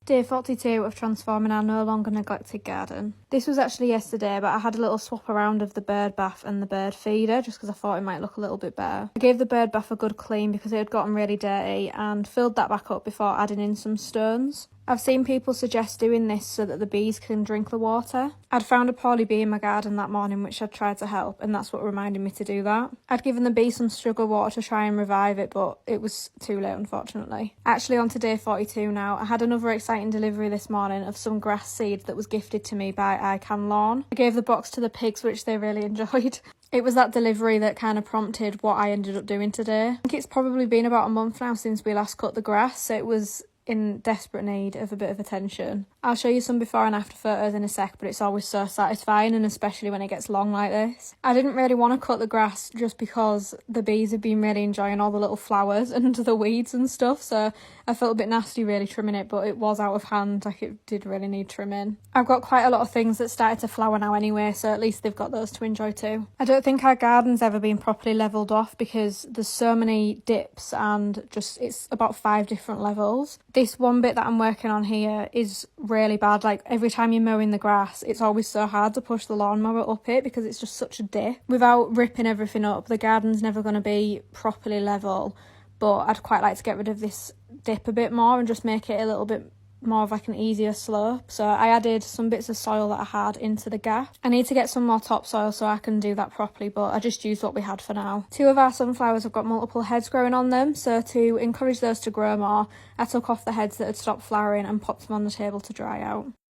Day 42 of transforming our no longer neglected garden. This was actually yesterday, but I had a little swap around of the bird bath and the bird feeder just because I thought it might look a little bit better. I gave the bird bath a good clean because it had gotten really dirty and filled that back up before adding in some stones. I've seen people suggest doing this so that the bees can drink the water. I'd found a poorly bee in my garden that morning which I'd tried to help, and that's what reminded me to do that. I'd given the bee some sugar water to try and revive it, but it was too late unfortunately. Actually on to day 42 now. I had another exciting delivery this morning of some grass seed that was gifted to me by I Can Lawn. I gave the box to the pigs which they really enjoyed. It was that delivery that kind of prompted what I ended up doing today. I think it's probably been about a month now since we last cut the grass, so it was in desperate need of a bit of attention. I'll show you some before and after photos in a sec, but it's always so satisfying, and especially when it gets long like this. I didn't really want to cut the grass just because the bees have been really enjoying all the little flowers and the weeds and stuff, so I felt a bit nasty really trimming it, but it was out of hand, like it did really need trimming. I've got quite a lot of things that started to flower now anyway, so at least they've got those to enjoy too. I don't think our garden's ever been properly levelled off because there's so many dips and just it's about 5 different levels. This one bit that I'm working on here is really bad. Like every time you're mowing the grass, it's always so hard to push the lawnmower up it because it's just such a dip. Without ripping everything up, the garden's never going to be properly level, but I'd quite like to get rid of this dip a bit more and just make it a little bit more of like an easier slope. So I added some bits of soil that I had into the gap. I need to get some more topsoil so I can do that properly, but I just used what we had for now. 2 of our sunflowers have got multiple heads growing on them, so to encourage those to grow more, I took off the heads that had stopped flowering and popped them on the table to dry out.